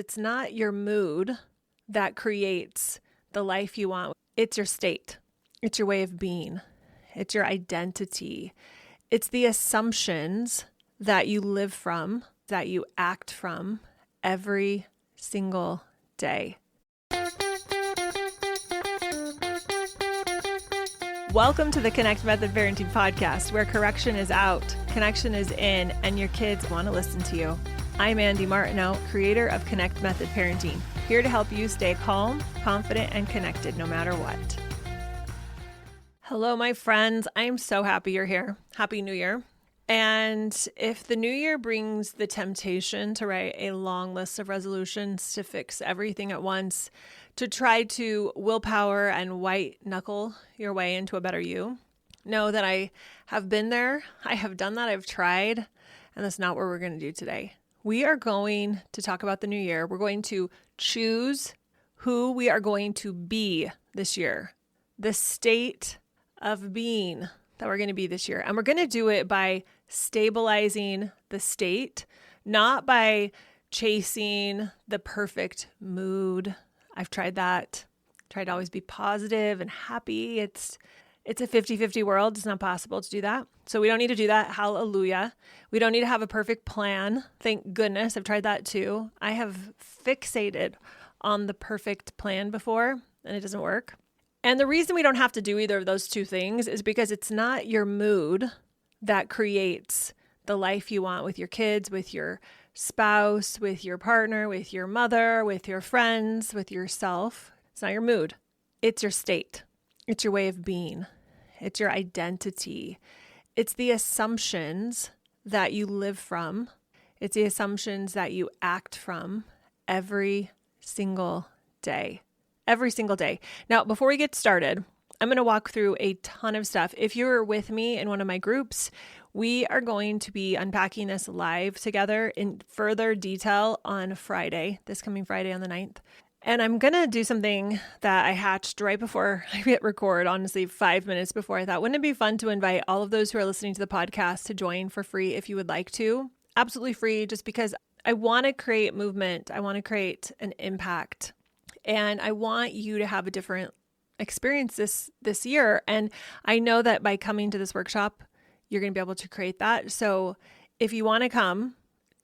It's not your mood that creates the life you want. It's your state. It's your way of being. It's your identity. It's the assumptions that you live from, that you act from every single day. Welcome to the Connect Method Parenting Podcast, where correction is out, connection is in, and your kids want to listen to you. I'm Andy Martineau, creator of Connect Method Parenting, here to help you stay calm, confident, and connected no matter what. Hello, my friends. I am so happy you're here. Happy New Year. And if the new year brings the temptation to write a long list of resolutions to fix everything at once, to try to willpower and white-knuckle your way into a better you, know that I have been there. I have done that. I've tried. And that's not what we're going to do today. We are going to talk about the new year. We're going to choose who we are going to be this year, the state of being that we're going to be this year. And we're going to do it by stabilizing the state, not by chasing the perfect mood. I've tried that. Tried to always be positive and happy. It's a 50-50 world. It's not possible to do that. So we don't need to do that. Hallelujah. We don't need to have a perfect plan. Thank goodness. I've tried that too. I have fixated on the perfect plan before, and it doesn't work. And the reason we don't have to do either of those two things is because it's not your mood that creates the life you want with your kids, with your spouse, with your partner, with your mother, with your friends, with yourself. It's not your mood. It's your state. It's your way of being. It's your identity. It's the assumptions that you live from. It's the assumptions that you act from every single day. Every single day. Now, before we get started, I'm going to walk through a ton of stuff. If you're with me in one of my groups, we are going to be unpacking this live together in further detail on Friday, this coming Friday on the 9th. And I'm going to do something that I hatched right before I hit record, honestly, 5 minutes before. I thought, wouldn't it be fun to invite all of those who are listening to the podcast to join for free if you would like to? Absolutely free, just because I want to create movement. I want to create an impact. And I want you to have a different experience this year. And I know that by coming to this workshop, you're going to be able to create that. So if you want to come,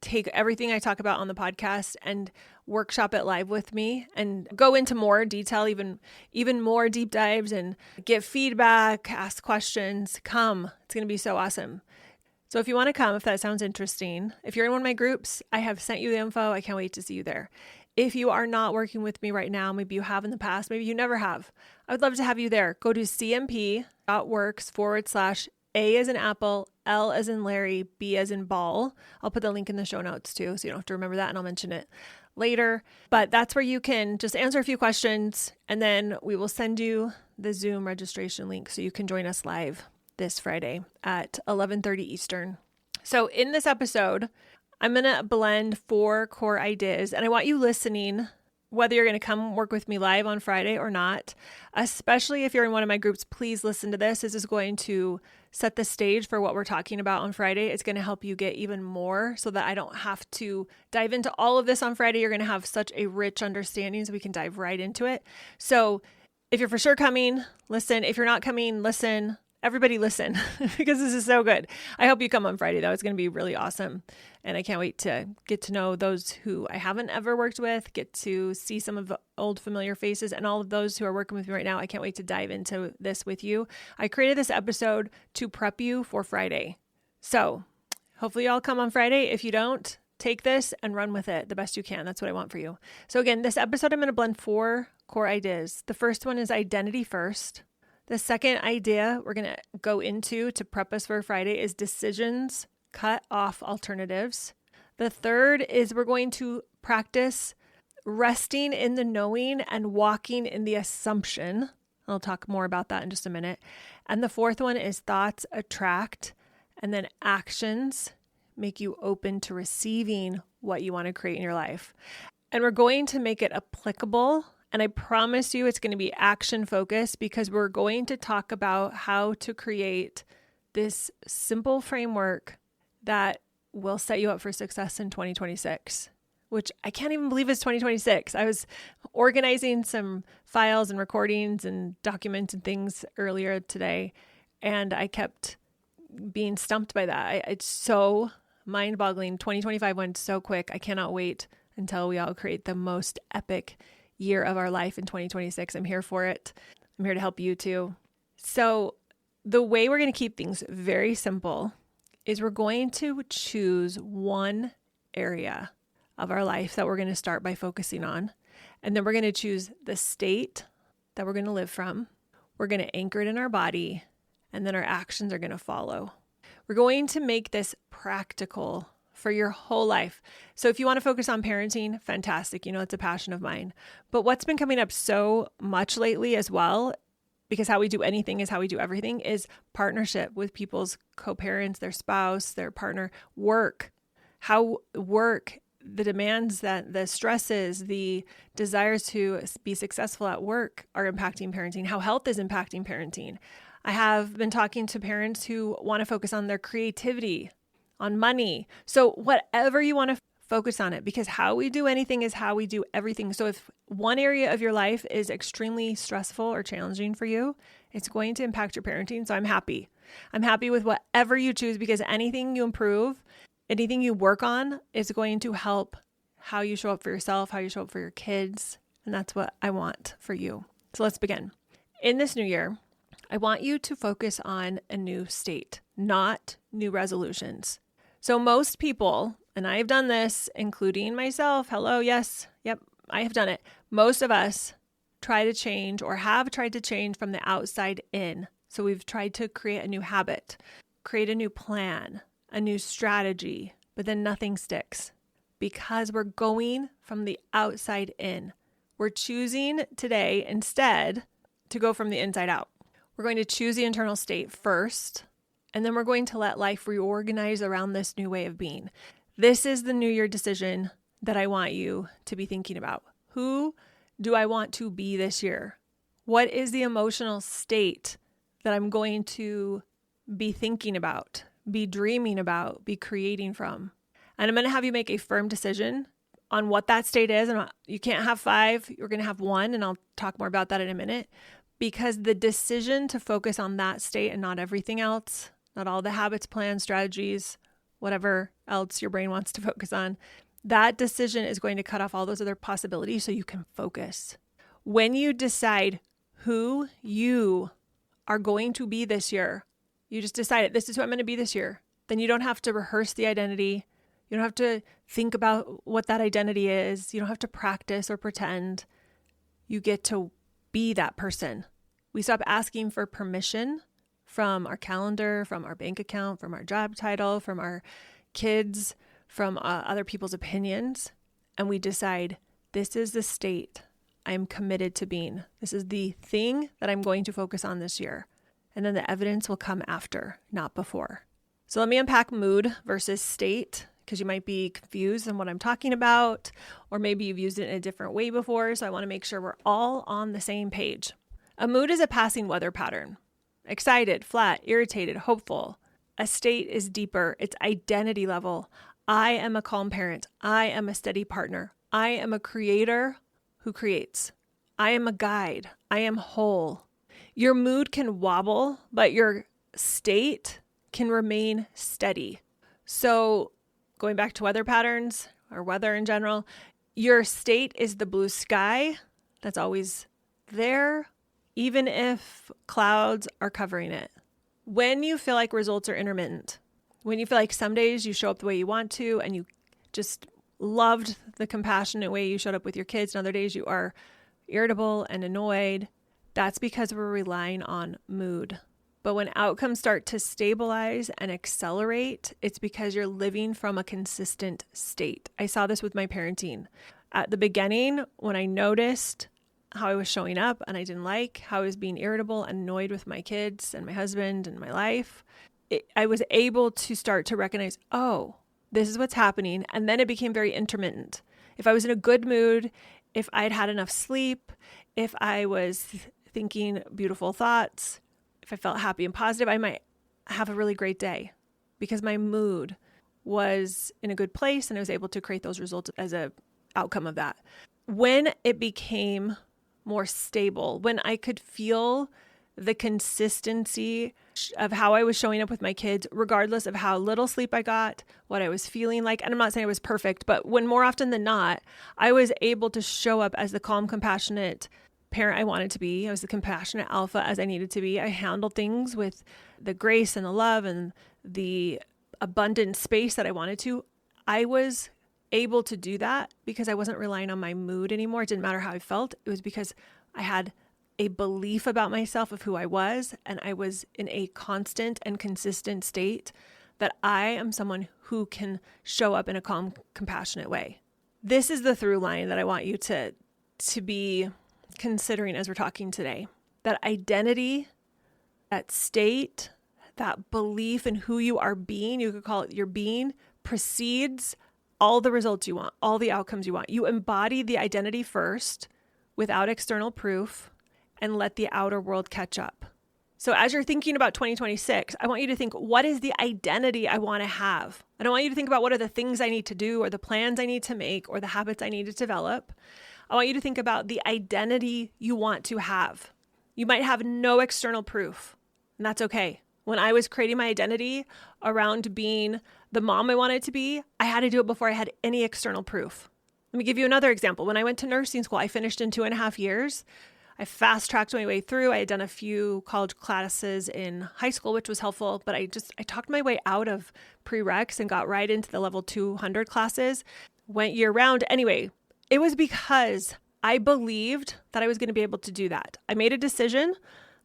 take everything I talk about on the podcast and workshop it live with me and go into more detail, even more deep dives, and get feedback, ask questions, come. It's going to be so awesome. So if you want to come, if that sounds interesting, if you're in one of my groups, I have sent you the info. I can't wait to see you there. If you are not working with me right now, maybe you have in the past, maybe you never have, I would love to have you there. Go to cmp.works/A as in apple, L as in Larry, B as in ball. I'll put the link in the show notes too, so you don't have to remember that, and I'll mention it later. But that's where you can just answer a few questions, and then we will send you the Zoom registration link so you can join us live this Friday at 11:30 Eastern. So in this episode, I'm going to blend 4 core ideas, and I want you listening, whether you're going to come work with me live on Friday or not, especially if you're in one of my groups. Please listen to this. This is going to set the stage for what we're talking about on Friday. It's going to help you get even more so that I don't have to dive into all of this on Friday. You're going to have such a rich understanding so we can dive right into it. So if you're for sure coming, listen. If you're not coming, listen. Everybody listen, because this is so good. I hope you come on Friday, though. It's going to be really awesome. And I can't wait to get to know those who I haven't ever worked with, get to see some of the old familiar faces, and all of those who are working with me right now. I can't wait to dive into this with you. I created this episode to prep you for Friday. So hopefully y'all come on Friday. If you don't, take this and run with it the best you can. That's what I want for you. So again, this episode, I'm going to blend 4 core ideas. The first one is identity first. The second idea we're going to go into to prep us for Friday is decisions, cut off alternatives. The third is we're going to practice resting in the knowing and walking in the assumption. I'll talk more about that in just a minute. And the fourth one is thoughts attract, and then actions make you open to receiving what you want to create in your life. And we're going to make it applicable. And I promise you it's going to be action focused, because we're going to talk about how to create this simple framework that will set you up for success in 2026. which I can't even believe is 2026. I was organizing some files and recordings and documents and things earlier today, and I kept being stumped by that. It's so mind-boggling. 2025 went so quick. I cannot wait until we all create the most epic year of our life in 2026. I'm here for it. I'm here to help you too. So the way we're going to keep things very simple is we're going to choose one area of our life that we're going to start by focusing on. And then we're going to choose the state that we're going to live from. We're going to anchor it in our body, and then our actions are going to follow. We're going to make this practical for your whole life. So if you want to focus on parenting, fantastic. You know, it's a passion of mine. But what's been coming up so much lately as well, because how we do anything is how we do everything, is partnership with people's co-parents, their spouse, their partner, work. How work, the demands, that the stresses, the desires to be successful at work are impacting parenting, how health is impacting parenting. I have been talking to parents who want to focus on their creativity, on money. So whatever you want to focus on it, because how we do anything is how we do everything. So if one area of your life is extremely stressful or challenging for you, it's going to impact your parenting. So I'm happy. I'm happy with whatever you choose, because anything you improve, anything you work on is going to help how you show up for yourself, how you show up for your kids. And that's what I want for you. So let's begin. In this new year, I want you to focus on a new state, not new resolutions. So most people, and I've done this, including myself, hello, yes, yep, I have done it. Most of us try to change or have tried to change from the outside in. So we've tried to create a new habit, create a new plan, a new strategy, but then nothing sticks because we're going from the outside in. We're choosing today instead to go from the inside out. We're going to choose the internal state first, and then we're going to let life reorganize around this new way of being. This is the New Year decision that I want you to be thinking about. Who do I want to be this year? What is the emotional state that I'm going to be thinking about, be dreaming about, be creating from? And I'm going to have you make a firm decision on what that state is. And you can't have 5, you're going to have 1, and I'll talk more about that in a minute. Because the decision to focus on that state and not everything else, not all the habits, plans, strategies, whatever else your brain wants to focus on, that decision is going to cut off all those other possibilities so you can focus. When you decide who you are going to be this year, you just decided this is who I'm going to be this year, then you don't have to rehearse the identity. You don't have to think about what that identity is. You don't have to practice or pretend. You get to be that person. We stop asking for permission from our calendar, from our bank account, from our job title, from our kids, from other people's opinions. And we decide, this is the state I'm committed to being. This is the thing that I'm going to focus on this year. And then the evidence will come after, not before. So let me unpack mood versus state, because you might be confused on what I'm talking about, or maybe you've used it in a different way before. So I want to make sure we're all on the same page. A mood is a passing weather pattern. Excited, flat, irritated, hopeful. A state is deeper. It's identity level. I am a calm parent. I am a steady partner. I am a creator who creates. I am a guide. I am whole. Your mood can wobble, but your state can remain steady. So going back to weather patterns or weather in general, your state is the blue sky that's always there, even if clouds are covering it. When you feel like results are intermittent, when you feel like some days you show up the way you want to and you just loved the compassionate way you showed up with your kids, and other days you are irritable and annoyed, that's because we're relying on mood. But when outcomes start to stabilize and accelerate, it's because you're living from a consistent state. I saw this with my parenting. At the beginning, when I noticed how I was showing up and I didn't like how I was being irritable and annoyed with my kids and my husband and my life, I was able to start to recognize, oh, this is what's happening. And then it became very intermittent. If I was in a good mood, if I'd had enough sleep, if I was thinking beautiful thoughts, if I felt happy and positive, I might have a really great day because my mood was in a good place and I was able to create those results as a outcome of that. When it became more stable, when I could feel the consistency of how I was showing up with my kids, regardless of how little sleep I got, what I was feeling like. And I'm not saying I was perfect, but when more often than not, I was able to show up as the calm, compassionate parent I wanted to be. I was the compassionate alpha as I needed to be. I handled things with the grace and the love and the abundant space that I wanted to. I was able to do that because I wasn't relying on my mood anymore. It didn't matter how I felt. It was because I had a belief about myself of who I was, and I was in a constant and consistent state that I am someone who can show up in a calm, compassionate way. This is the through line that I want you to be considering as we're talking today. That identity, that state, that belief in who you are being, you could call it your being, precedes all the results you want, all the outcomes you want. You embody the identity first without external proof and let the outer world catch up. So as you're thinking about 2026, I want you to think, what is the identity I want to have? I don't want you to think about what are the things I need to do or the plans I need to make or the habits I need to develop. I want you to think about the identity you want to have. You might have no external proof, and that's okay. When I was creating my identity around being the mom I wanted to be, I had to do it before I had any external proof. Let me give you another example. When I went to nursing school, I finished in 2.5 years. I fast-tracked my way through. I had done a few college classes in high school, which was helpful, but I talked my way out of prereqs and got right into the level 200 classes, went year-round. Anyway, it was because I believed that I was going to be able to do that. I made a decision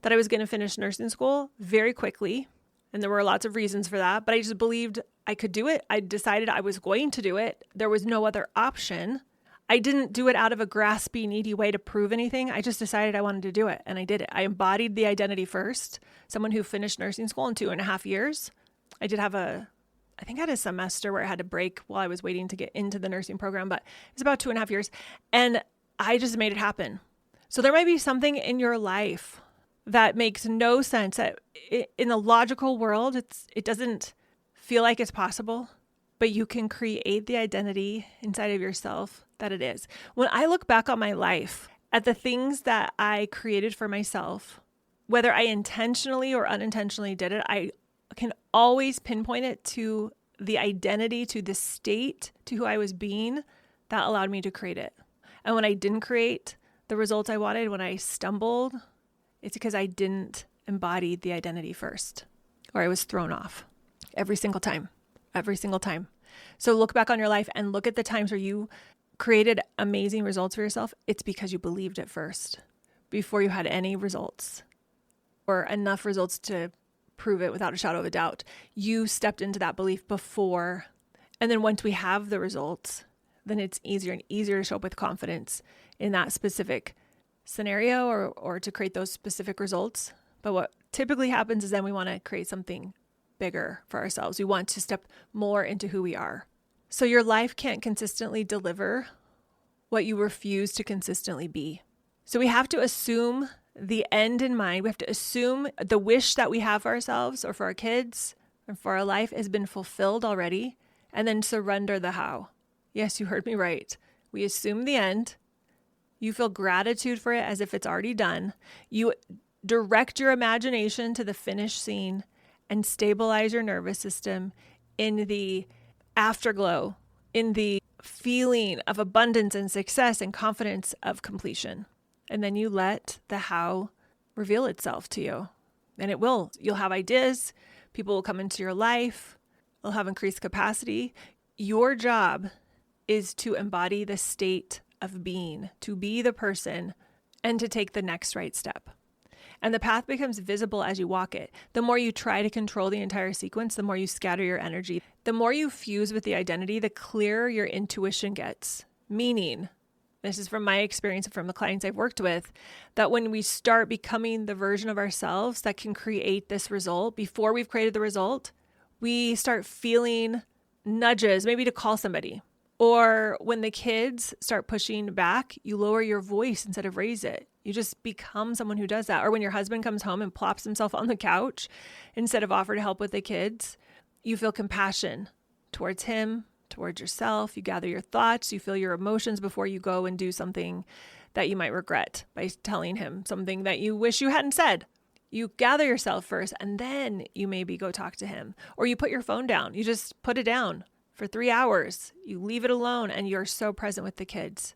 that I was going to finish nursing school very quickly, and there were lots of reasons for that, but I just believed I could do it. I decided I was going to do it. There was no other option. I didn't do it out of a graspy, needy way to prove anything. I just decided I wanted to do it, and I did it. I embodied the identity first, someone who finished nursing school in 2.5 years. I did have I had a semester where I had to break while I was waiting to get into the nursing program, but it was about 2.5 years, and I just made it happen. So there might be something in your life that makes no sense. That in the logical world, it doesn't feel like it's possible, but you can create the identity inside of yourself that it is. When I look back on my life, at the things that I created for myself, whether I intentionally or unintentionally did it, I can always pinpoint it to the identity, to the state, to who I was being that allowed me to create it. And when I didn't create the results I wanted, when I stumbled, it's because I didn't embody the identity first, or I was thrown off every single time. So look back on your life and look at the times where you created amazing results for yourself. It's because you believed it first before you had any results or enough results to prove it without a shadow of a doubt. You stepped into that belief before. And then once we have the results, then it's easier and easier to show up with confidence in that specific scenario or to create those specific results. But what typically happens is then we want to create something bigger for ourselves. We want to step more into who we are. So your life can't consistently deliver what you refuse to consistently be. So we have to assume the end in mind. We have to assume the wish that we have for ourselves or for our kids or for our life has been fulfilled already, and then surrender the how. Yes, you heard me right. We assume the end. You feel gratitude for it as if it's already done. You direct your imagination to the finished scene and stabilize your nervous system in the afterglow, in the feeling of abundance and success and confidence of completion. And then you let the how reveal itself to you. And it will. You'll have ideas. People will come into your life. They'll have increased capacity. Your job is to embody the state of being, to be the person, and to take the next right step. And the path becomes visible as you walk it. The more you try to control the entire sequence, the more you scatter your energy. The more you fuse with the identity, the clearer your intuition gets. Meaning, this is from my experience and from the clients I've worked with, that when we start becoming the version of ourselves that can create this result, before we've created the result, we start feeling nudges, maybe to call somebody. Or when the kids start pushing back, you lower your voice instead of raise it. You just become someone who does that. Or when your husband comes home and plops himself on the couch, instead of offer to help with the kids, you feel compassion towards him, towards yourself. You gather your thoughts. You feel your emotions before you go and do something that you might regret by telling him something that you wish you hadn't said. You gather yourself first, and then you maybe go talk to him. Or you put your phone down. You just put it down for 3 hours. You leave it alone, and you're so present with the kids.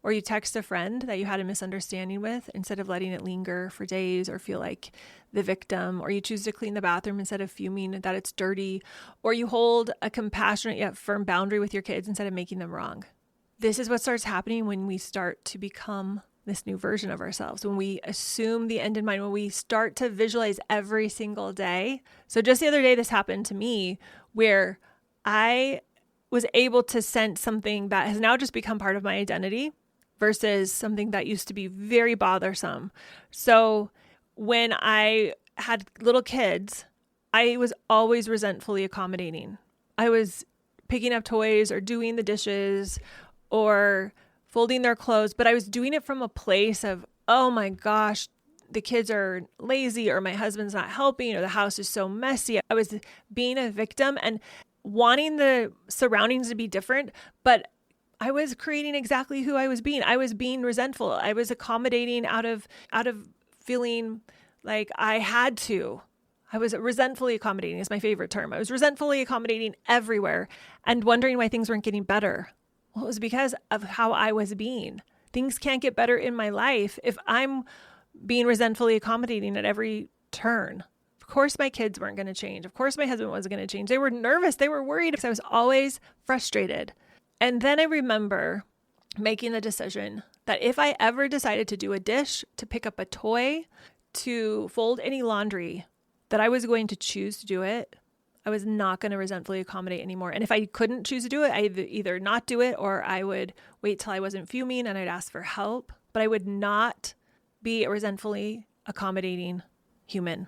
Or you text a friend that you had a misunderstanding with instead of letting it linger for days or feel like the victim. Or you choose to clean the bathroom instead of fuming that it's dirty. Or you hold a compassionate yet firm boundary with your kids instead of making them wrong. This is what starts happening when we start to become this new version of ourselves, when we assume the end in mind, when we start to visualize every single day. So just the other day, this happened to me where I was able to sense something that has now just become part of my identity versus something that used to be very bothersome. So when I had little kids, I was always resentfully accommodating. I was picking up toys or doing the dishes or folding their clothes, but I was doing it from a place of, oh my gosh, the kids are lazy, or my husband's not helping, or the house is so messy. I was being a victim and wanting the surroundings to be different, but I was creating exactly who I was being. I was being resentful. I was accommodating out of feeling like I had to. I was resentfully accommodating is my favorite term. I was resentfully accommodating everywhere and wondering why things weren't getting better. Well, it was because of how I was being. Things can't get better in my life if I'm being resentfully accommodating at every turn. Of course, my kids weren't going to change. Of course, my husband wasn't going to change. They were nervous. They were worried because I was always frustrated. And then I remember making the decision that if I ever decided to do a dish, to pick up a toy, to fold any laundry, that I was going to choose to do it. I was not going to resentfully accommodate anymore. And if I couldn't choose to do it, I'd either not do it or I would wait till I wasn't fuming and I'd ask for help. But I would not be a resentfully accommodating human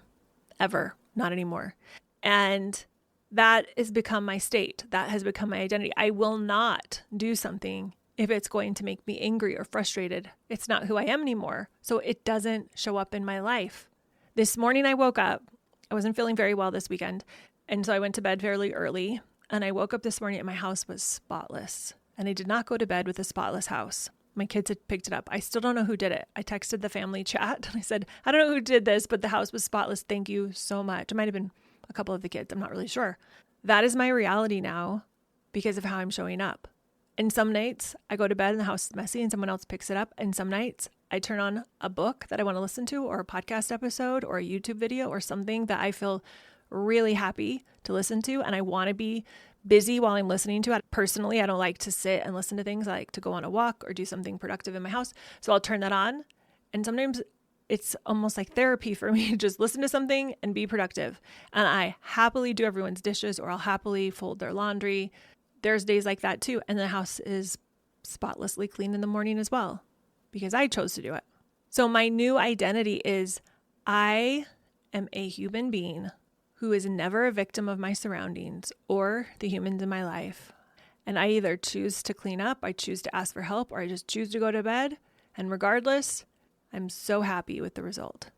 ever, not anymore. And that has become my state. That has become my identity. I will not do something if it's going to make me angry or frustrated. It's not who I am anymore. So it doesn't show up in my life. This morning I woke up. I wasn't feeling very well this weekend. And so I went to bed fairly early. And I woke up this morning and my house was spotless. And I did not go to bed with a spotless house. My kids had picked it up. I still don't know who did it. I texted the family chat and I said, I don't know who did this, but the house was spotless. Thank you so much. It might have been a couple of the kids. I'm not really sure. That is my reality now because of how I'm showing up. And some nights I go to bed and the house is messy and someone else picks it up. And some nights I turn on a book that I want to listen to or a podcast episode or a YouTube video or something that I feel really happy to listen to. And I want to be busy while I'm listening to it. Personally, I don't like to sit and listen to things. I like to go on a walk or do something productive in my house. So I'll turn that on. And sometimes it's almost like therapy for me to just listen to something and be productive. And I happily do everyone's dishes or I'll happily fold their laundry. There's days like that too. And the house is spotlessly clean in the morning as well because I chose to do it. So my new identity is I am a human being who is never a victim of my surroundings or the humans in my life. And I either choose to clean up, I choose to ask for help, or I just choose to go to bed. And regardless, I'm so happy with the result.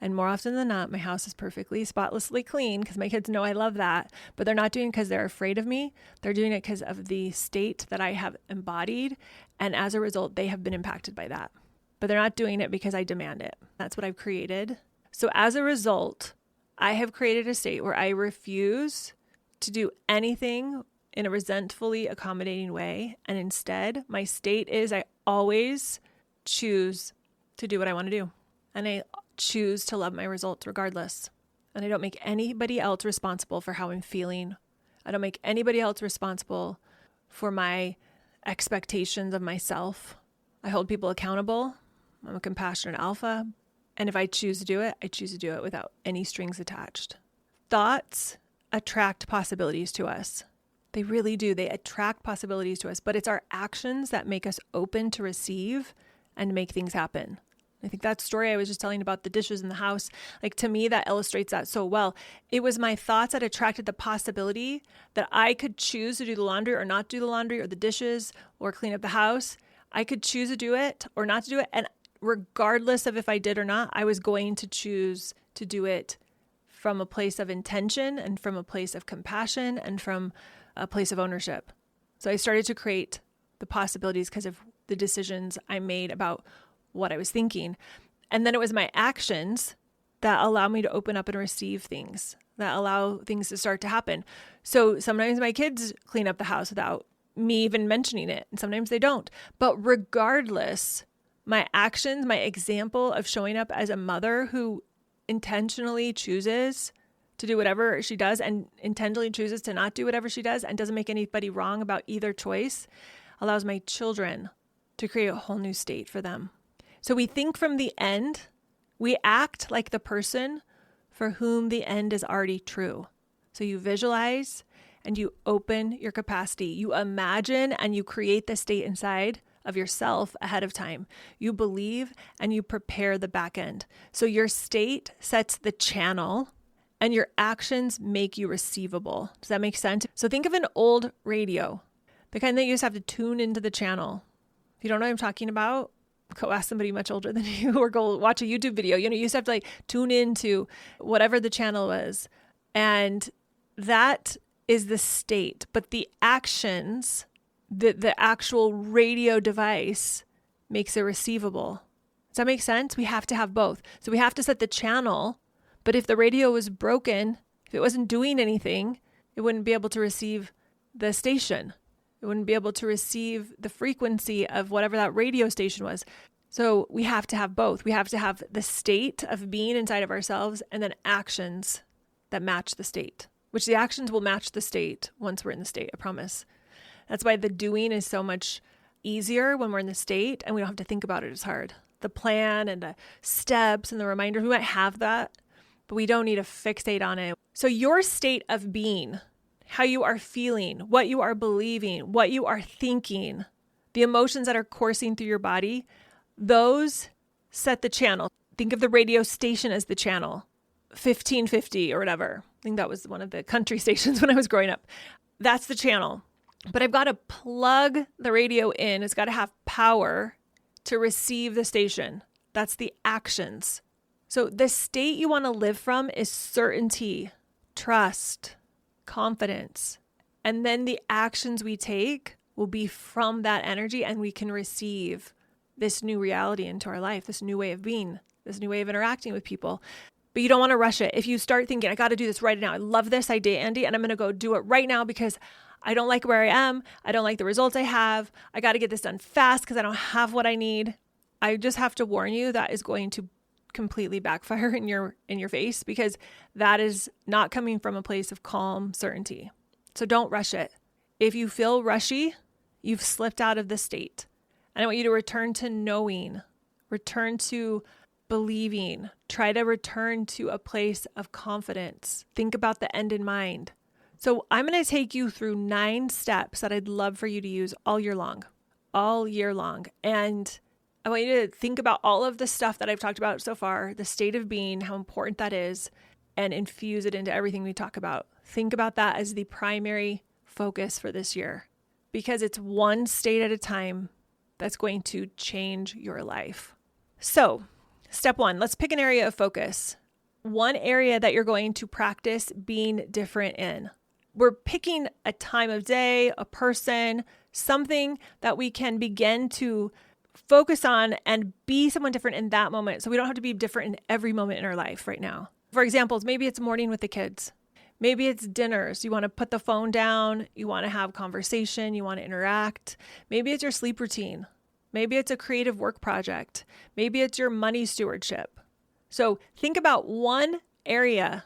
And more often than not, my house is perfectly, spotlessly clean because my kids know I love that. But they're not doing it because they're afraid of me. They're doing it because of the state that I have embodied. And as a result, they have been impacted by that. But they're not doing it because I demand it. That's what I've created. So as a result, I have created a state where I refuse to do anything in a resentfully accommodating way. And instead, my state is I always choose to do what I want to do. And I choose to love my results regardless. And I don't make anybody else responsible for how I'm feeling. I don't make anybody else responsible for my expectations of myself. I hold people accountable. I'm a compassionate alpha. And if I choose to do it, I choose to do it without any strings attached. Thoughts attract possibilities to us. They really do. They attract possibilities to us, but it's our actions that make us open to receive and make things happen. I think that story I was just telling about the dishes in the house, like to me, that illustrates that so well. It was my thoughts that attracted the possibility that I could choose to do the laundry or not do the laundry or the dishes or clean up the house. I could choose to do it or not to do it. And regardless of if I did or not, I was going to choose to do it from a place of intention and from a place of compassion and from a place of ownership. So I started to create the possibilities because of the decisions I made about what I was thinking. And then it was my actions that allow me to open up and receive things, that allow things to start to happen. So sometimes my kids clean up the house without me even mentioning it, and sometimes they don't. But regardless, my actions, my example of showing up as a mother who intentionally chooses to do whatever she does and intentionally chooses to not do whatever she does and doesn't make anybody wrong about either choice, allows my children to create a whole new state for them. So we think from the end, we act like the person for whom the end is already true. So you visualize and you open your capacity. You imagine and you create the state inside of yourself ahead of time. You believe and you prepare the back end. So your state sets the channel and your actions make you receivable. Does that make sense? So think of an old radio, the kind that you just have to tune into the channel. If you don't know what I'm talking about, go ask somebody much older than you or go watch a YouTube video. You used to have to tune into whatever the channel was. And that is the state. But the actions, the actual radio device makes it receivable. Does that make sense? We have to have both. So we have to set the channel. But if the radio was broken, if it wasn't doing anything, it wouldn't be able to receive the station. It wouldn't be able to receive the frequency of whatever that radio station was. So we have to have both. We have to have the state of being inside of ourselves and then actions that match the state, which the actions will match the state once we're in the state, I promise. That's why the doing is so much easier when we're in the state and we don't have to think about it as hard. The plan and the steps and the reminders, we might have that, but we don't need to fixate on it. So your state of being, how you are feeling, what you are believing, what you are thinking, the emotions that are coursing through your body, those set the channel. Think of the radio station as the channel, 1550 or whatever. I think that was one of the country stations when I was growing up. That's the channel. But I've got to plug the radio in. It's got to have power to receive the station. That's the actions. So the state you want to live from is certainty, trust, confidence. And then the actions we take will be from that energy and we can receive this new reality into our life, this new way of being, this new way of interacting with people. But you don't want to rush it. If you start thinking, I got to do this right now. I love this idea, Andy, and I'm going to go do it right now because I don't like where I am. I don't like the results I have. I got to get this done fast because I don't have what I need. I just have to warn you that is going to completely backfire in your face because that is not coming from a place of calm certainty. So don't rush it. If you feel rushy, you've slipped out of the state. And I want you to return to knowing, return to believing, try to return to a place of confidence. Think about the end in mind. So I'm going to take you through 9 steps that I'd love for you to use all year long. And I want you to think about all of the stuff that I've talked about so far, the state of being, how important that is, and infuse it into everything we talk about. Think about that as the primary focus for this year, because it's one state at a time that's going to change your life. So, step 1, let's pick an area of focus. One area that you're going to practice being different in. We're picking a time of day, a person, something that we can begin to focus on and be someone different in that moment. So we don't have to be different in every moment in our life right now. For example, maybe it's morning with the kids. Maybe it's dinners. You want to put the phone down. You want to have conversation. You want to interact. Maybe it's your sleep routine. Maybe it's a creative work project. Maybe it's your money stewardship. So think about one area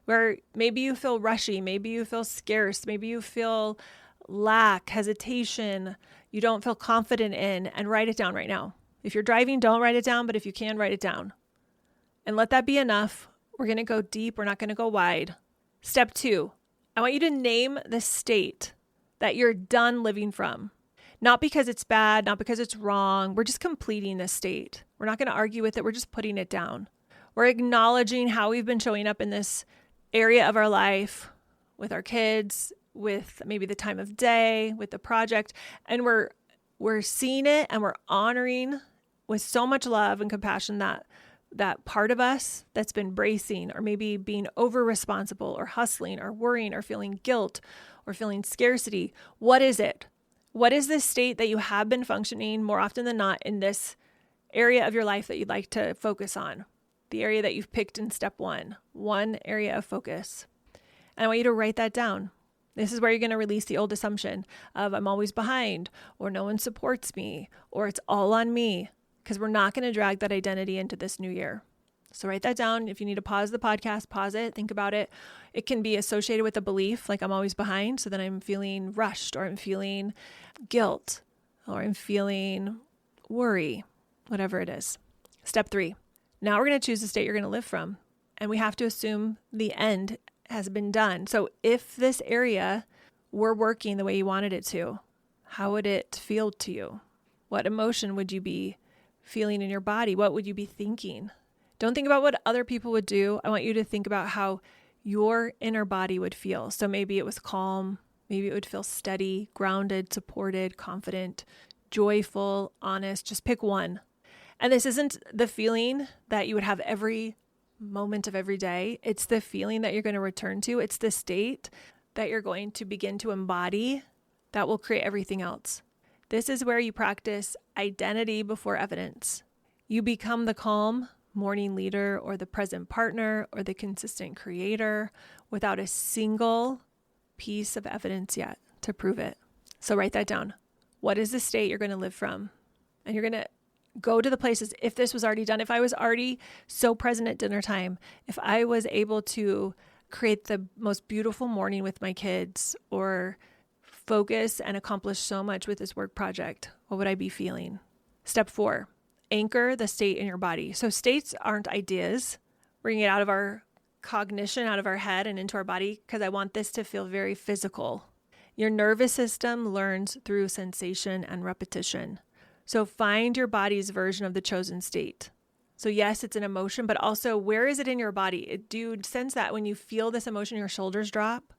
where maybe you feel rushy. Maybe you feel scarce. Maybe you feel lack, hesitation, you don't feel confident in, and write it down right now. If you're driving, don't write it down, but if you can, write it down. And let that be enough. We're going to go deep. We're not going to go wide. Step 2, I want you to name the state that you're done living from. Not because it's bad, not because it's wrong. We're just completing this state. We're not going to argue with it. We're just putting it down. We're acknowledging how we've been showing up in this area of our life with our kids, with maybe the time of day, with the project, and we're seeing it and we're honoring with so much love and compassion that part of us that's been bracing or maybe being over responsible or hustling or worrying or feeling guilt or feeling scarcity. What is it? What is this state that you have been functioning more often than not in this area of your life that you'd like to focus on? The area that you've picked in step one area of focus. And I want you to write that down. This is where you're going to release the old assumption of I'm always behind, or no one supports me, or it's all on me, because we're not going to drag that identity into this new year. So write that down. If you need to pause the podcast, pause it, think about it. It can be associated with a belief like I'm always behind. So then I'm feeling rushed, or I'm feeling guilt, or I'm feeling worry, whatever it is. Step 3. Now we're going to choose the state you're going to live from. And we have to assume the end has been done. So if this area were working the way you wanted it to, how would it feel to you? What emotion would you be feeling in your body? What would you be thinking? Don't think about what other people would do. I want you to think about how your inner body would feel. So maybe it was calm. Maybe it would feel steady, grounded, supported, confident, joyful, honest. Just pick one. And this isn't the feeling that you would have every moment of every day. It's the feeling that you're going to return to. It's the state that you're going to begin to embody that will create everything else. This is where you practice identity before evidence. You become the calm morning leader, or the present partner, or the consistent creator without a single piece of evidence yet to prove it. So write that down. What is the state you're going to live from? And you're going to go to the places. If this was already done, if I was already so present at dinner time, if I was able to create the most beautiful morning with my kids, or focus and accomplish so much with this work project, what would I be feeling? Step 4, anchor the state in your body. So states aren't ideas. Bring it out of our cognition, out of our head and into our body, because I want this to feel very physical. Your nervous system learns through sensation and repetition. So find your body's version of the chosen state. So yes, it's an emotion, but also where is it in your body? Do you sense that when you feel this emotion, your shoulders drop,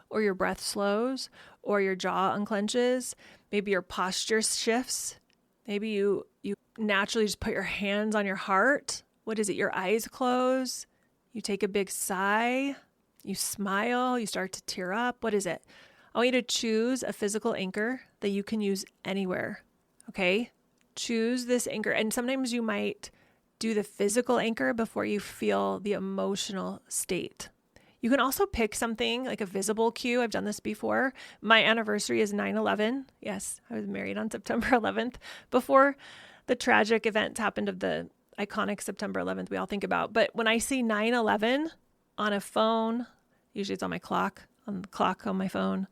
or your breath slows, or your jaw unclenches? Maybe your posture shifts. Maybe you naturally just put your hands on your heart. What is it? Your eyes close. You take a big sigh. You smile. You start to tear up. What is it? I want you to choose a physical anchor that you can use anywhere. Okay? Choose this anchor. And sometimes you might do the physical anchor before you feel the emotional state. You can also pick something like a visible cue. I've done this before. My anniversary is 9/11. Yes, I was married on September 11th, before the tragic events happened of the iconic September 11th we all think about. But when I see 9/11 on a phone, usually it's on the clock on my phone.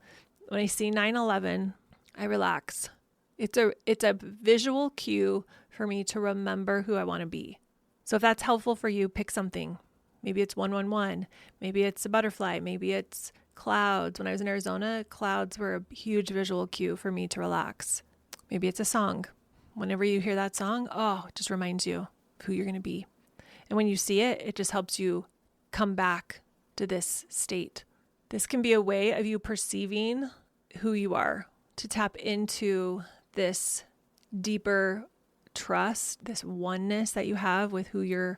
When I see 9/11, I relax. It's a visual cue for me to remember who I want to be. So if that's helpful for you, pick something. Maybe it's 111. Maybe it's a butterfly. Maybe it's clouds. When I was in Arizona, clouds were a huge visual cue for me to relax. Maybe it's a song. Whenever you hear that song, it just reminds you of who you're going to be. And when you see it, it just helps you come back to this state. This can be a way of you perceiving who you are, to tap into this deeper trust, this oneness that you have with who you're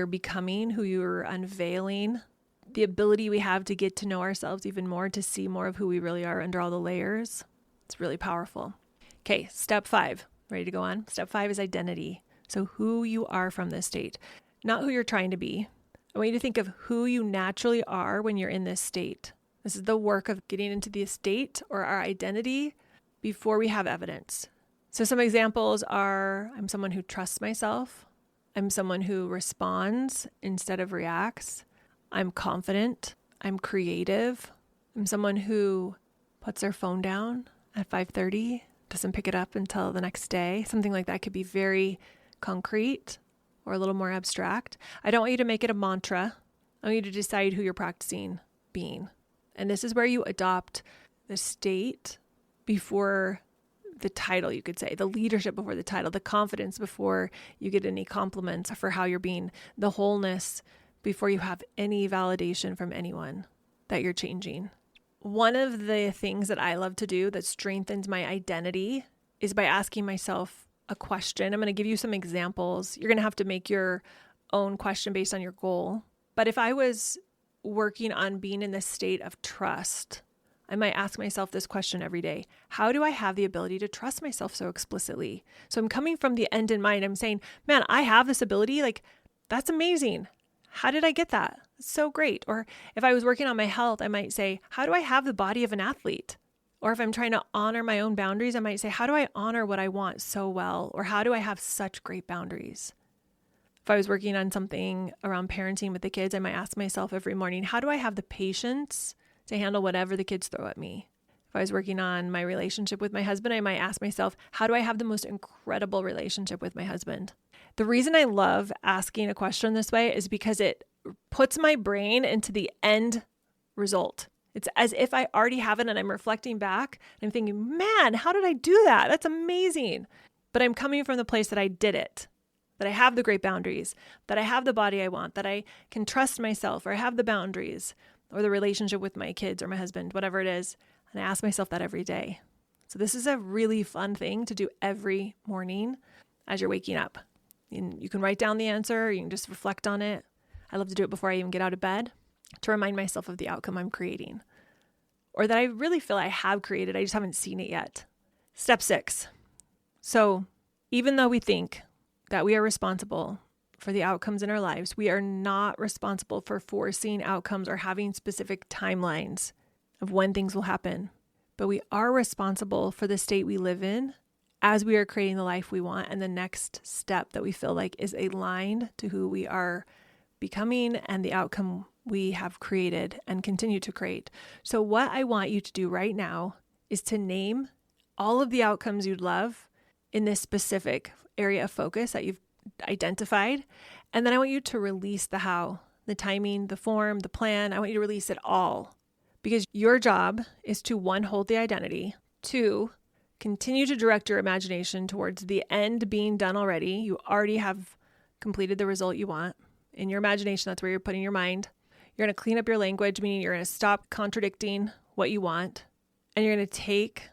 becoming, who you're unveiling, the ability we have to get to know ourselves even more, to see more of who we really are under all the layers. It's really powerful. Okay, step 5. Ready to go on? Step 5 is identity. So who you are from this state, not who you're trying to be. I want you to think of who you naturally are when you're in this state. This is the work of getting into the state or our identity before we have evidence. So some examples are, I'm someone who trusts myself. I'm someone who responds instead of reacts. I'm confident. I'm creative. I'm someone who puts their phone down at 5:30, doesn't pick it up until the next day. Something like that could be very concrete or a little more abstract. I don't want you to make it a mantra. I want you to decide who you're practicing being. And this is where you adopt the state before the title, you could say, the leadership before the title, the confidence before you get any compliments for how you're being, the wholeness before you have any validation from anyone that you're changing. One of the things that I love to do that strengthens my identity is by asking myself a question. I'm going to give you some examples. You're going to have to make your own question based on your goal. But if I was working on being in this state of trust, I might ask myself this question every day. How do I have the ability to trust myself so explicitly? So I'm coming from the end in mind. I'm saying, man, I have this ability. Like, that's amazing. How did I get that? It's so great. Or if I was working on my health, I might say, how do I have the body of an athlete? Or if I'm trying to honor my own boundaries, I might say, how do I honor what I want so well? Or how do I have such great boundaries? If I was working on something around parenting with the kids, I might ask myself every morning, how do I have the patience to handle whatever the kids throw at me? If I was working on my relationship with my husband, I might ask myself, how do I have the most incredible relationship with my husband? The reason I love asking a question this way is because it puts my brain into the end result. It's as if I already have it and I'm reflecting back and I'm thinking, man, how did I do that? That's amazing. But I'm coming from the place that I did it, that I have the great boundaries, that I have the body I want, that I can trust myself, or I have the boundaries or the relationship with my kids or my husband, whatever it is. And I ask myself that every day. So this is a really fun thing to do every morning as you're waking up. And you can write down the answer, or you can just reflect on it. I love to do it before I even get out of bed to remind myself of the outcome I'm creating, or that I really feel I have created. I just haven't seen it yet. Step 6. So even though we think that we are responsible for the outcomes in our lives, we are not responsible for forcing outcomes or having specific timelines of when things will happen. But we are responsible for the state we live in as we are creating the life we want, and the next step that we feel like is aligned to who we are becoming and the outcome we have created and continue to create. So what I want you to do right now is to name all of the outcomes you'd love in this specific area of focus that you've identified. And then I want you to release the how, the timing, the form, the plan. I want you to release it all, because your job is to, 1, hold the identity, 2, continue to direct your imagination towards the end being done already. You already have completed the result you want. In your imagination, that's where you're putting your mind. You're going to clean up your language, meaning you're going to stop contradicting what you want. And you're going to take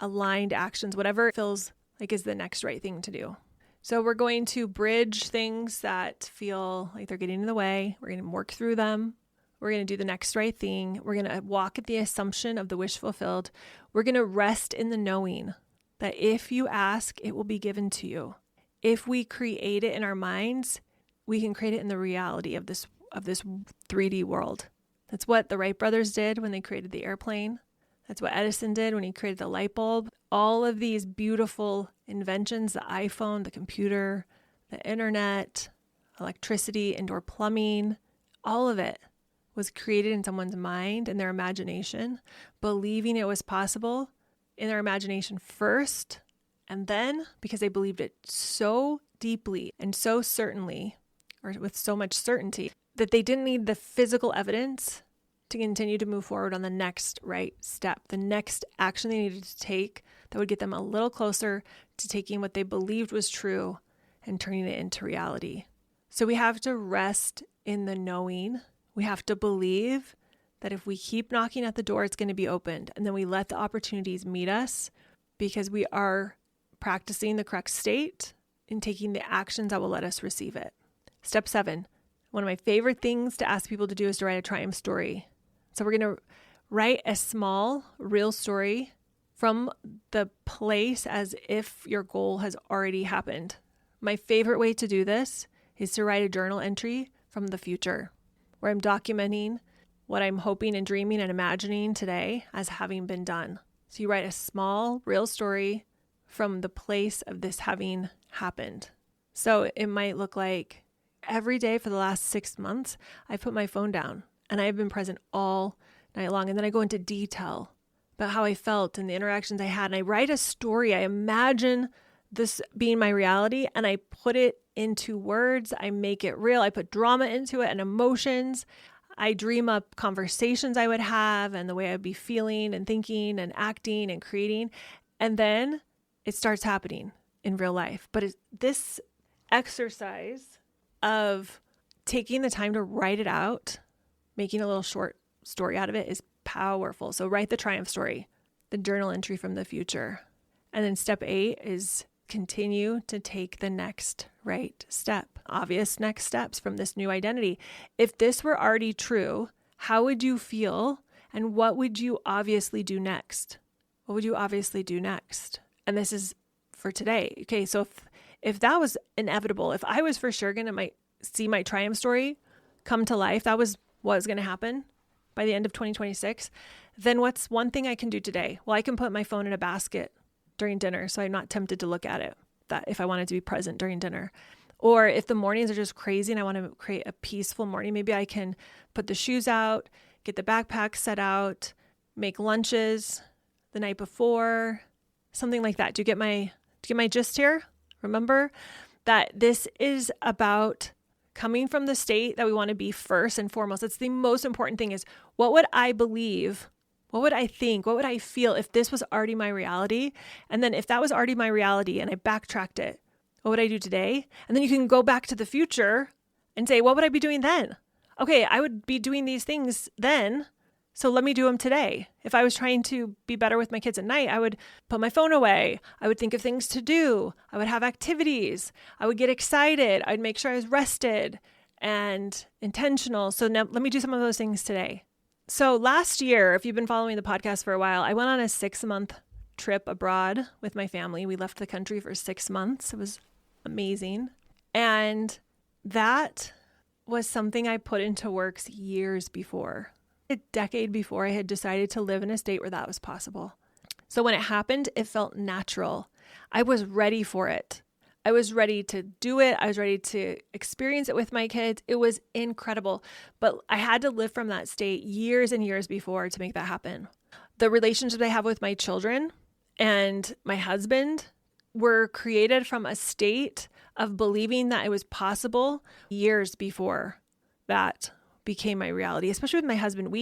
aligned actions, whatever it feels like is the next right thing to do. So we're going to bridge things that feel like they're getting in the way. We're going to work through them. We're going to do the next right thing. We're going to walk at the assumption of the wish fulfilled. We're going to rest in the knowing that if you ask, it will be given to you. If we create it in our minds, we can create it in the reality of this 3D world. That's what the Wright brothers did when they created the airplane. That's what Edison did when he created the light bulb. All of these beautiful inventions, the iPhone, the computer, the internet, electricity, indoor plumbing, all of it was created in someone's mind and their imagination, believing it was possible in their imagination first, and then because they believed it so deeply and so certainly, or with so much certainty, that they didn't need the physical evidence to continue to move forward on the next right step, the next action they needed to take that would get them a little closer to taking what they believed was true and turning it into reality. So we have to rest in the knowing. We have to believe that if we keep knocking at the door, it's going to be opened. And then we let the opportunities meet us because we are practicing the correct state and taking the actions that will let us receive it. Step 7. One of my favorite things to ask people to do is to write a triumph story. So we're going to write a small, real story from the place as if your goal has already happened. My favorite way to do this is to write a journal entry from the future, where I'm documenting what I'm hoping and dreaming and imagining today as having been done. So you write a small, real story from the place of this having happened. So it might look like every day for the last 6 months, I put my phone down and I've been present all night long. And then I go into detail about how I felt and the interactions I had. And I write a story. I imagine this being my reality and I put it into words. I make it real. I put drama into it and emotions. I dream up conversations I would have and the way I'd be feeling and thinking and acting and creating. And then it starts happening in real life. But this exercise of taking the time to write it out, making a little short story out of it is powerful. So write the triumph story, the journal entry from the future. And then step 8 is continue to take the next right step, obvious next steps from this new identity. If this were already true, how would you feel And what would you obviously do next? What would you obviously do next? And this is for today. Okay, so if that was inevitable, if I was for sure going to see my triumph story come to life, that was what was going to happen by the end of 2026, then what's one thing I can do today? Well, I can put my phone in a basket during dinner so I'm not tempted to look at it, that if I wanted to be present during dinner. Or if the mornings are just crazy and I want to create a peaceful morning, maybe I can put the shoes out, get the backpack set out, make lunches the night before, something like that. Do you get my gist here? Remember that this is about coming from the state that we want to be first and foremost. It's the most important thing is, what would I believe? What would I think? What would I feel if this was already my reality? And then if that was already my reality and I backtracked it, what would I do today? And then you can go back to the future and say, what would I be doing then? Okay, I would be doing these things then, so let me do them today. If I was trying to be better with my kids at night, I would put my phone away. I would think of things to do. I would have activities. I would get excited. I'd make sure I was rested and intentional. So now let me do some of those things today. So last year, if you've been following the podcast for a while, I went on a 6-month trip abroad with my family. We left the country for 6 months. It was amazing. And that was something I put into works years before. A decade before I had decided to live in a state where that was possible. So when it happened, it felt natural. I was ready for it. I was ready to do it. I was ready to experience it with my kids. It was incredible. But I had to live from that state years and years before to make that happen. The relationships I have with my children and my husband were created from a state of believing that it was possible years before that became my reality, especially with my husband.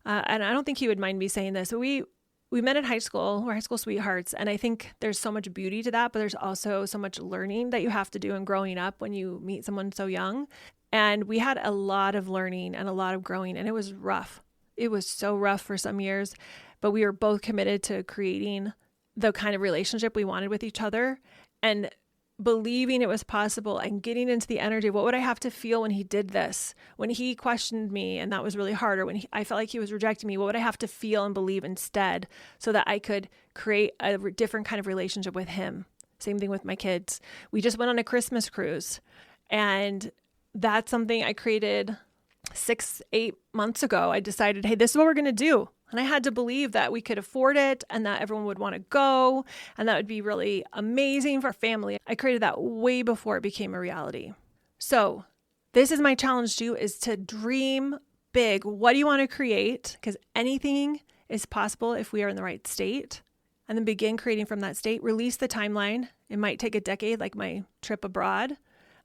And I don't think he would mind me saying this, but we met in high school. We're high school sweethearts. And I think there's so much beauty to that, but there's also so much learning that you have to do in growing up when you meet someone so young. And we had a lot of learning and a lot of growing, and it was rough. It was so rough for some years, but we were both committed to creating the kind of relationship we wanted with each other and believing it was possible and getting into the energy of what would I have to feel when he did this, when he questioned me and that was really hard, or when I felt like he was rejecting me, what would I have to feel and believe instead so that I could create a different kind of relationship with him. Same thing with my kids. We just went on a Christmas cruise, and that's something I created 6-8 months ago. I decided, hey, this is what we're going to do. And I had to believe that we could afford it and that everyone would want to go and that would be really amazing for family. I created that way before it became a reality. So this is my challenge to you, is to dream big. What do you want to create? Because anything is possible if we are in the right state. And then begin creating from that state. Release the timeline. It might take a decade, like my trip abroad.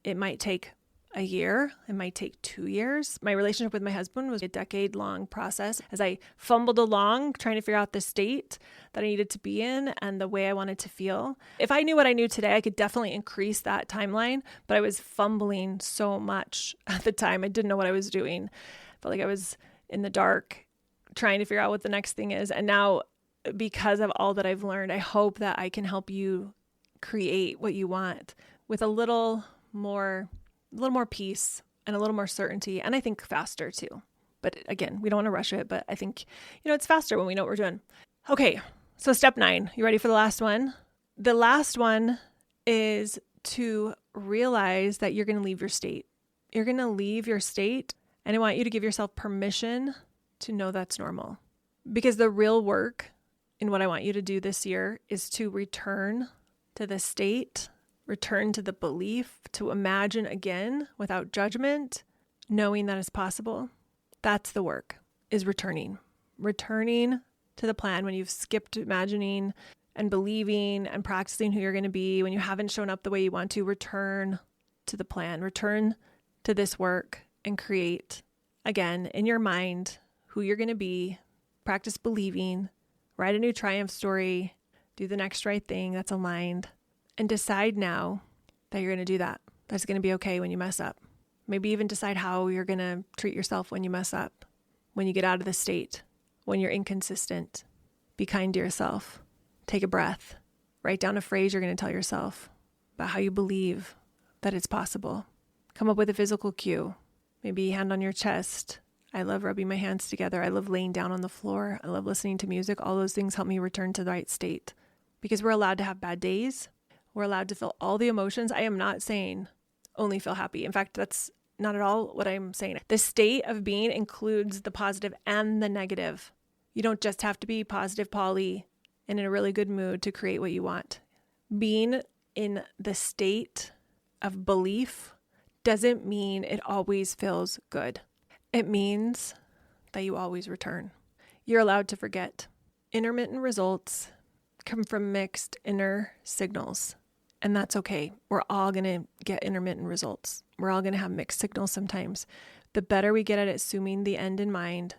It might take a year. It might take 2 years. My relationship with my husband was a decade-long process as I fumbled along trying to figure out the state that I needed to be in and the way I wanted to feel. If I knew what I knew today, I could definitely increase that timeline, but I was fumbling so much at the time. I didn't know what I was doing. I felt like I was in the dark trying to figure out what the next thing is. And now, because of all that I've learned, I hope that I can help you create what you want with a little more peace and a little more certainty, and I think faster too. But again, we don't want to rush it, but I think, it's faster when we know what we're doing. Okay, so step 9. You ready for the last one? The last one is to realize that you're going to leave your state. You're going to leave your state, and I want you to give yourself permission to know that's normal. Because the real work in what I want you to do this year is to return to the state, return to the belief, to imagine again without judgment, knowing that it's possible. That's the work, is returning to the plan when you've skipped imagining and believing and practicing who you're going to be, when you haven't shown up the way you want to. Return to the plan, return to this work and create again in your mind who you're going to be. Practice believing, write a new triumph story, do the next right thing that's aligned. And decide now that you're going to do that. That's going to be okay when you mess up. Maybe even decide how you're going to treat yourself when you mess up, when you get out of the state, when you're inconsistent. Be kind to yourself. Take a breath. Write down a phrase you're going to tell yourself about how you believe that it's possible. Come up with a physical cue. Maybe hand on your chest, I love rubbing my hands together. I love laying down on the floor. I love listening to music. All those things help me return to the right state because we're allowed to have bad days. We're allowed to feel all the emotions. I am not saying only feel happy. In fact, that's not at all what I'm saying. The state of being includes the positive and the negative. You don't just have to be positive Polly and in a really good mood to create what you want. Being in the state of belief doesn't mean it always feels good. It means that you always return. You're allowed to forget. Intermittent results come from mixed inner signals, and that's okay. We're all going to get intermittent results. We're all going to have mixed signals sometimes. The better we get at assuming the end in mind,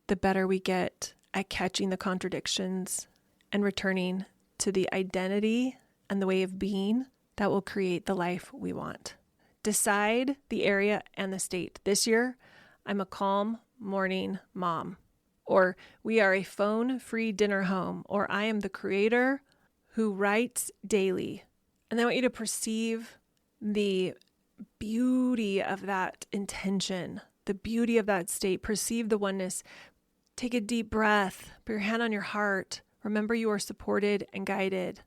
the better we get at catching the contradictions and returning to the identity and the way of being that will create the life we want. Decide the area and the state. This year, I'm a calm morning mom, or we are a phone-free dinner home, or I am the creator who writes daily. And I want you to perceive the beauty of that intention, the beauty of that state. Perceive the oneness. Take a deep breath. Put your hand on your heart. Remember you are supported and guided.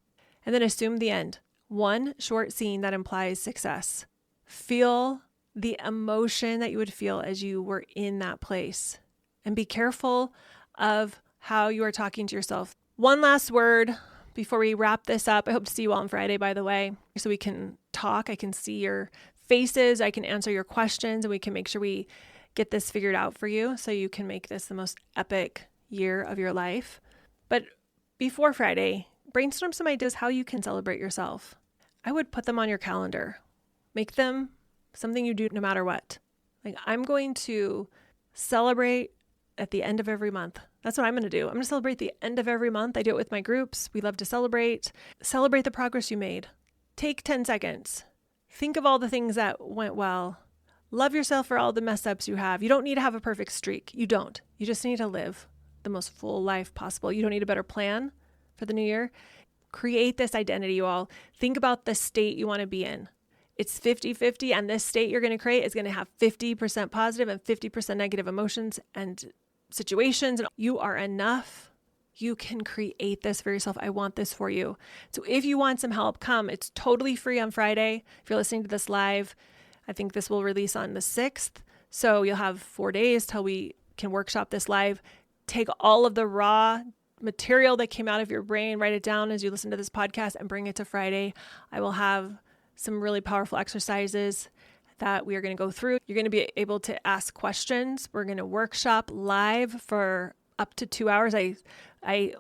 And then assume the end. One short scene that implies success. Feel the emotion that you would feel as you were in that place. And be careful of how you are talking to yourself. One last word before we wrap this up. I hope to see you all on Friday, by the way, so we can talk. I can see your faces. I can answer your questions, and we can make sure we get this figured out for you so you can make this the most epic year of your life. But before Friday, brainstorm some ideas how you can celebrate yourself. I would put them on your calendar. Make them something you do no matter what. Like, I'm going to celebrate at the end of every month. That's what I'm going to do. I'm going to celebrate the end of every month. I do it with my groups. We love to celebrate. Celebrate the progress you made. Take 10 seconds. Think of all the things that went well. Love yourself for all the mess ups you have. You don't need to have a perfect streak. You don't. You just need to live the most full life possible. You don't need a better plan for the new year. Create this identity, you all. Think about the state you want to be in. It's 50-50, and this state you're going to create is going to have 50% positive and 50% negative emotions and situations. And you are enough. You can create this for yourself. I want this for you. So if you want some help, come. It's totally free on Friday. If you're listening to this live, I think this will release on the 6th. So you'll have 4 days till we can workshop this live. Take all of the raw material that came out of your brain, write it down as you listen to this podcast, and bring it to Friday. I will have some really powerful exercises that we are going to go through. You're going to be able to ask questions. We're going to workshop live for up to 2 hours. I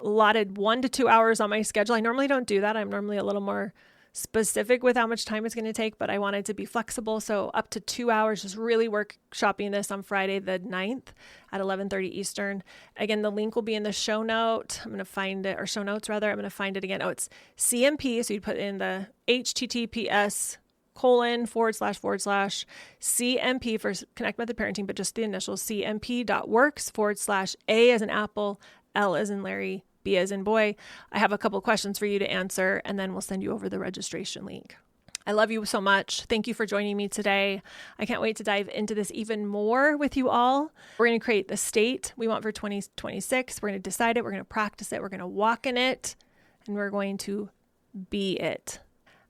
allotted 1 to 2 hours on my schedule. I normally don't do that. I'm normally a little more specific with how much time it's going to take, but I wanted to be flexible. So up to 2 hours, just really workshopping this on Friday the 9th at 11:30 Eastern. Again, the link will be in the show note. I'm going to find it, or show notes rather. I'm going to find it again. Oh, it's CMP. So you put in the https://CMP for Connect Method Parenting, but just the initials, cmp.works/A as in apple, L as in Larry, B as in boy. I have a couple questions for you to answer, and then we'll send you over the registration link. I love you so much. Thank you for joining me today. I can't wait to dive into this even more with you all. We're going to create the state we want for 2026. We're going to decide it. We're going to practice it. We're going to walk in it, and we're going to be it.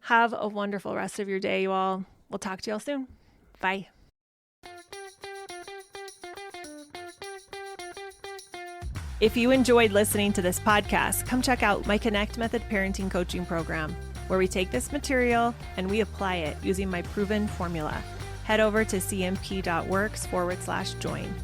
Have a wonderful rest of your day, you all. We'll talk to you all soon. Bye. If you enjoyed listening to this podcast, come check out my Connect Method Parenting Coaching Program, where we take this material and we apply it using my proven formula. Head over to cmp.works/join.